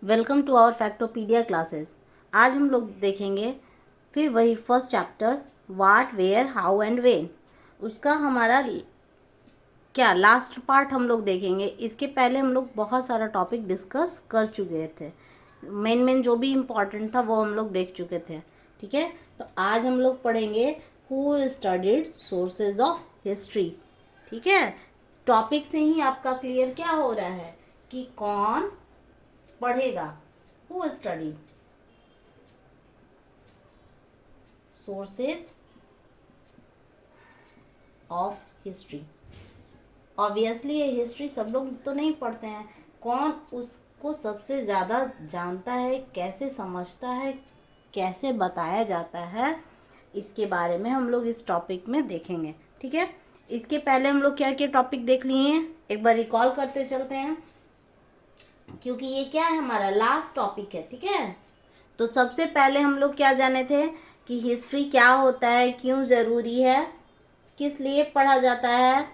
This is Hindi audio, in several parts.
Welcome to our Factopedia classes. आज हम लोग देखेंगे फिर वही first chapter what where how and when. उसका हमारा क्या लास्ट पार्ट हम लोग देखेंगे। इसके पहले हम लोग बहुत सारा टॉपिक डिस्कस कर चुके थे। मेन जो भी इम्पोर्टेंट था वो हम लोग देख चुके थे। ठीक है, तो आज हम लोग पढ़ेंगे who studied sources of history. ठीक है, टॉपिक से ही आपका क्लियर क्या हो रहा है कि कौन पढ़ेगा। Who study sources of history. Obviously ये हिस्ट्री सब लोग तो नहीं पढ़ते हैं। कौन उसको सबसे ज़्यादा जानता है, कैसे समझता है, कैसे बताया जाता है, इसके बारे में हम लोग इस टॉपिक में देखेंगे। ठीक है, इसके पहले हम लोग क्या क्या टॉपिक देख लिए हैं एक बार रिकॉल करते चलते हैं, क्योंकि ये क्या है हमारा लास्ट टॉपिक है। ठीक है, तो सबसे पहले हम लोग क्या जाने थे कि हिस्ट्री क्या होता है, क्यों ज़रूरी है, किस लिए पढ़ा जाता है।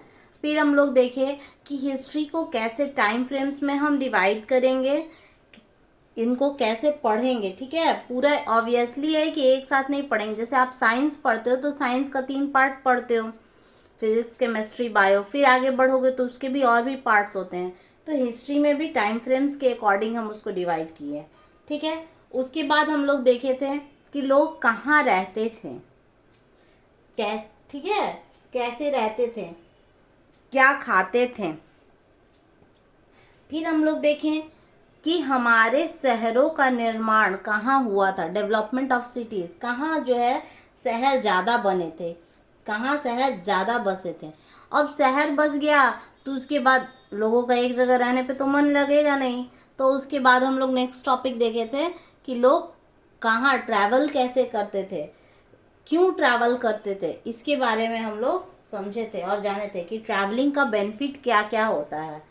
फिर हम लोग देखें कि हिस्ट्री को कैसे टाइम फ्रेम्स में हम डिवाइड करेंगे, इनको कैसे पढ़ेंगे। ठीक है, पूरा ऑब्वियसली है कि एक साथ नहीं पढ़ेंगे। जैसे आप साइंस पढ़ते हो तो साइंस का 3 पार्ट पढ़ते हो, फिजिक्स केमिस्ट्री बायो, फिर आगे बढ़ोगे तो उसके भी और भी पार्ट्स होते हैं। तो हिस्ट्री में भी टाइम फ्रेम्स के अकॉर्डिंग हम उसको डिवाइड किए। ठीक है, उसके बाद हम लोग देखे थे कि लोग कहाँ रहते थे, ठीक है, कैसे रहते थे, क्या खाते थे। फिर हम लोग देखें कि हमारे शहरों का निर्माण कहाँ हुआ था, डेवलपमेंट ऑफ सिटीज़, कहाँ जो है शहर ज़्यादा बने थे, कहाँ शहर ज़्यादा बसे थे। अब शहर बस गया तो उसके बाद लोगों का एक जगह रहने पे तो मन लगेगा नहीं। तो उसके बाद हम लोग नेक्स्ट टॉपिक देखे थे कि लोग कहाँ ट्रैवल कैसे करते थे, क्यों ट्रैवल करते थे, इसके बारे में हम लोग समझे थे और जाने थे कि ट्रैवलिंग का बेनिफिट क्या क्या होता है।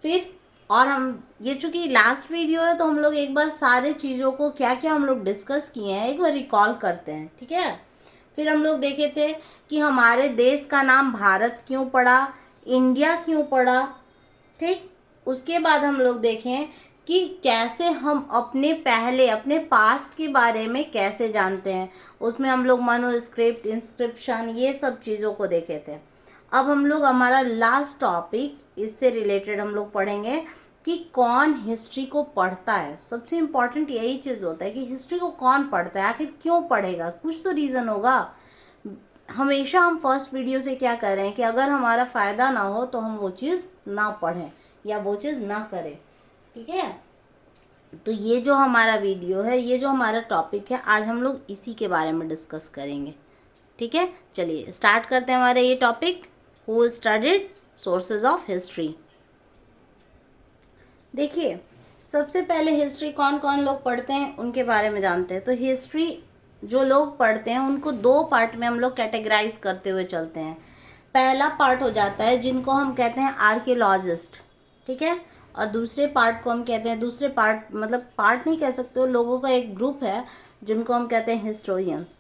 फिर और हम ये चूँकि लास्ट वीडियो है तो हम लोग एक बार सारे चीज़ों को क्या क्या हम लोग डिस्कस किए हैं एक बार रिकॉल करते हैं। ठीक है, फिर हम लोग देखे थे कि हमारे देश का नाम भारत क्यों पड़ा, इंडिया क्यों पड़ा। ठीक, उसके बाद हम लोग देखें कि कैसे हम अपने पास्ट के बारे में कैसे जानते हैं। उसमें हम लोग मनुस्क्रिप्ट, इंस्क्रिप्शन, ये सब चीज़ों को देखे थे। अब हम लोग हमारा लास्ट टॉपिक इससे रिलेटेड हम लोग पढ़ेंगे कि कौन हिस्ट्री को पढ़ता है। सबसे इम्पॉर्टेंट यही चीज़ होता है कि हिस्ट्री को कौन पढ़ता है, आखिर क्यों पढ़ेगा, कुछ तो रीज़न होगा। हमेशा हम फर्स्ट वीडियो से क्या कर रहे हैं कि अगर हमारा फ़ायदा ना हो तो हम वो चीज़ ना पढ़ें या वो चीज़ ना करें। ठीक है, तो ये जो हमारा वीडियो है, ये जो हमारा टॉपिक है, आज हम लोग इसी के बारे में डिस्कस करेंगे। ठीक है, चलिए स्टार्ट करते हैं हमारे ये topic, who studied sources of history. देखिए, सबसे पहले हिस्ट्री कौन कौन लोग पढ़ते हैं उनके बारे में जानते हैं। तो हिस्ट्री जो लोग पढ़ते हैं उनको 2 पार्ट में हम लोग कैटेगराइज करते हुए चलते हैं। पहला पार्ट हो जाता है जिनको हम कहते हैं आर्कियोलॉजिस्ट। ठीक है, और दूसरे पार्ट को हम कहते हैं, दूसरे पार्ट मतलब पार्ट नहीं कह सकते हो, लोगों का एक ग्रुप है जिनको हम कहते हैं हिस्टोरियंस।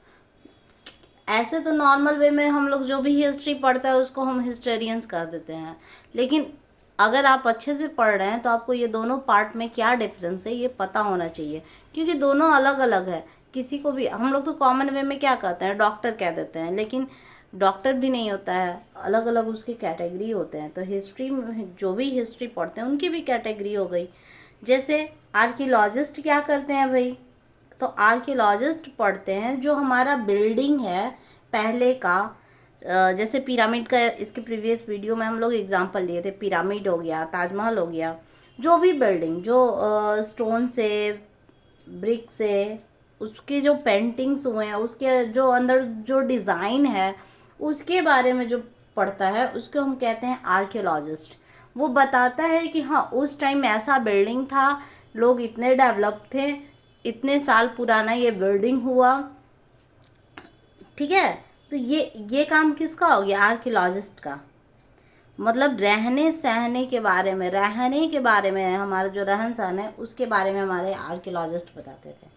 ऐसे तो नॉर्मल वे में हम लोग जो भी हिस्ट्री पढ़ता है उसको हम हिस्टोरियंस कर देते हैं, लेकिन अगर आप अच्छे से पढ़ रहे हैं तो आपको ये दोनों पार्ट में क्या डिफरेंस है ये पता होना चाहिए, क्योंकि दोनों अलग अलग है। किसी को भी हम लोग तो कॉमन वे में क्या कहते हैं, डॉक्टर कह देते हैं, लेकिन डॉक्टर भी नहीं होता है, अलग अलग उसके कैटेगरी होते हैं। तो हिस्ट्री में जो भी हिस्ट्री पढ़ते हैं उनकी भी कैटेगरी हो गई। जैसे आर्कियोलॉजिस्ट क्या करते हैं भाई, तो आर्कियोलॉजिस्ट पढ़ते हैं जो हमारा बिल्डिंग है पहले का, जैसे पिरामिड का इसके प्रीवियस वीडियो में हम लोग एग्जांपल लिए थे, पिरामिड हो गया, ताजमहल हो गया, जो भी बिल्डिंग जो स्टोन से, ब्रिक से, उसके जो पेंटिंग्स हुए हैं, उसके जो अंदर जो डिज़ाइन है, उसके बारे में जो पढ़ता है उसको हम कहते हैं आर्कियोलॉजिस्ट। वो बताता है कि हाँ उस टाइम ऐसा बिल्डिंग था, लोग इतने डेवलप थे, इतने साल पुराना ये बिल्डिंग हुआ। ठीक है, तो ये काम किसका हो गया, आर्कियोलॉजिस्ट का। मतलब रहने सहने के बारे में, रहने के बारे में, हमारा जो रहन सहन है उसके बारे में हमारे आर्कियोलॉजिस्ट बताते थे।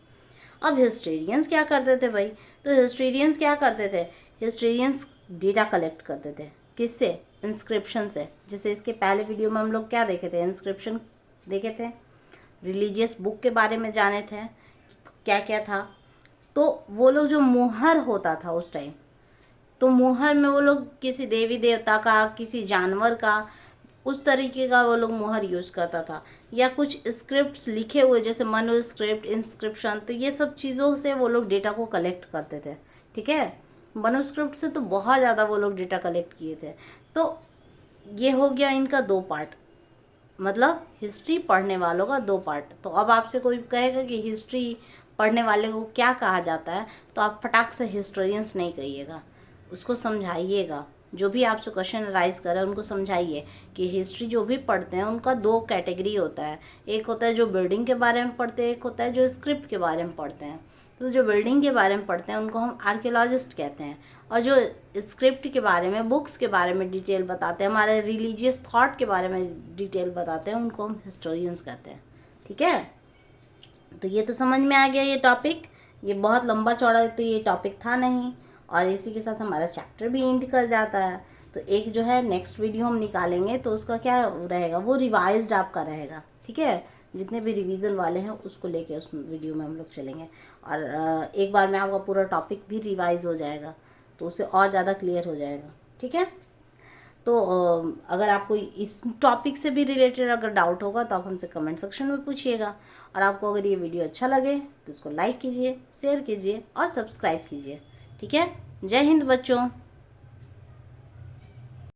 अब हिस्ट्रियंस क्या करते थे भाई, तो हिस्ट्रियंस क्या करते थे, हिस्ट्रियंस डेटा कलेक्ट करते थे। किससे, इंस्क्रिप्शन से। जैसे इसके पहले वीडियो में हम लोग क्या देखे थे, इंस्क्रिप्शन देखे थे। रिलीजियस बुक के बारे में जाने थे, क्या क्या था। तो वो लोग जो मोहर होता था उस टाइम, तो मोहर में वो लोग किसी देवी देवता का, किसी जानवर का, उस तरीके का वो लोग मोहर यूज करता था। या कुछ स्क्रिप्ट्स लिखे हुए जैसे मनुस्क्रिप्ट, इंस्क्रिप्शन, तो ये सब चीज़ों से वो लोग डेटा को कलेक्ट करते थे। ठीक है, मनुस्क्रिप्ट से तो बहुत ज़्यादा वो लोग डेटा कलेक्ट किए थे। तो ये हो गया इनका दो पार्ट, मतलब हिस्ट्री पढ़ने वालों का दो पार्ट। तो अब आपसे कोई कहेगा कि हिस्ट्री पढ़ने वाले को क्या कहा जाता है, तो आप फटाक से हिस्टोरियंस नहीं कहिएगा, उसको समझाइएगा। जो भी आपसे क्वेश्चन राइज करे उनको समझाइए कि हिस्ट्री जो भी पढ़ते हैं उनका दो कैटेगरी होता है। एक होता है जो बिल्डिंग के बारे में पढ़ते हैं, एक होता है जो स्क्रिप्ट के बारे में पढ़ते हैं। तो जो बिल्डिंग के बारे में पढ़ते हैं उनको हम आर्कियोलॉजिस्ट कहते हैं, और जो स्क्रिप्ट के बारे में, बुक्स के बारे में डिटेल बताते हैं, हमारे रिलीजियस थॉट के बारे में डिटेल बताते हैं, उनको हम हिस्टोरियंस कहते हैं। ठीक है, तो ये तो समझ में आ गया ये टॉपिक। ये बहुत लंबा चौड़ा तो ये टॉपिक था नहीं, और इसी के साथ हमारा चैप्टर भी एंड कर जाता है। तो एक जो है नेक्स्ट वीडियो हम निकालेंगे, तो उसका क्या रहेगा, वो रिवाइज्ड आपका रहेगा। ठीक है, जितने भी रिवीजन वाले हैं उसको लेके उस वीडियो में हम लोग चलेंगे, और एक बार में आपका पूरा टॉपिक भी रिवाइज हो जाएगा, तो उससे और ज़्यादा क्लियर हो जाएगा। ठीक है, तो अगर आपको इस टॉपिक से भी रिलेटेड अगर डाउट होगा तो आप हमसे कमेंट सेक्शन में पूछिएगा। और आपको अगर ये वीडियो अच्छा लगे तो इसको लाइक कीजिए, शेयर कीजिए और सब्सक्राइब कीजिए। ठीक है, जय हिंद बच्चों।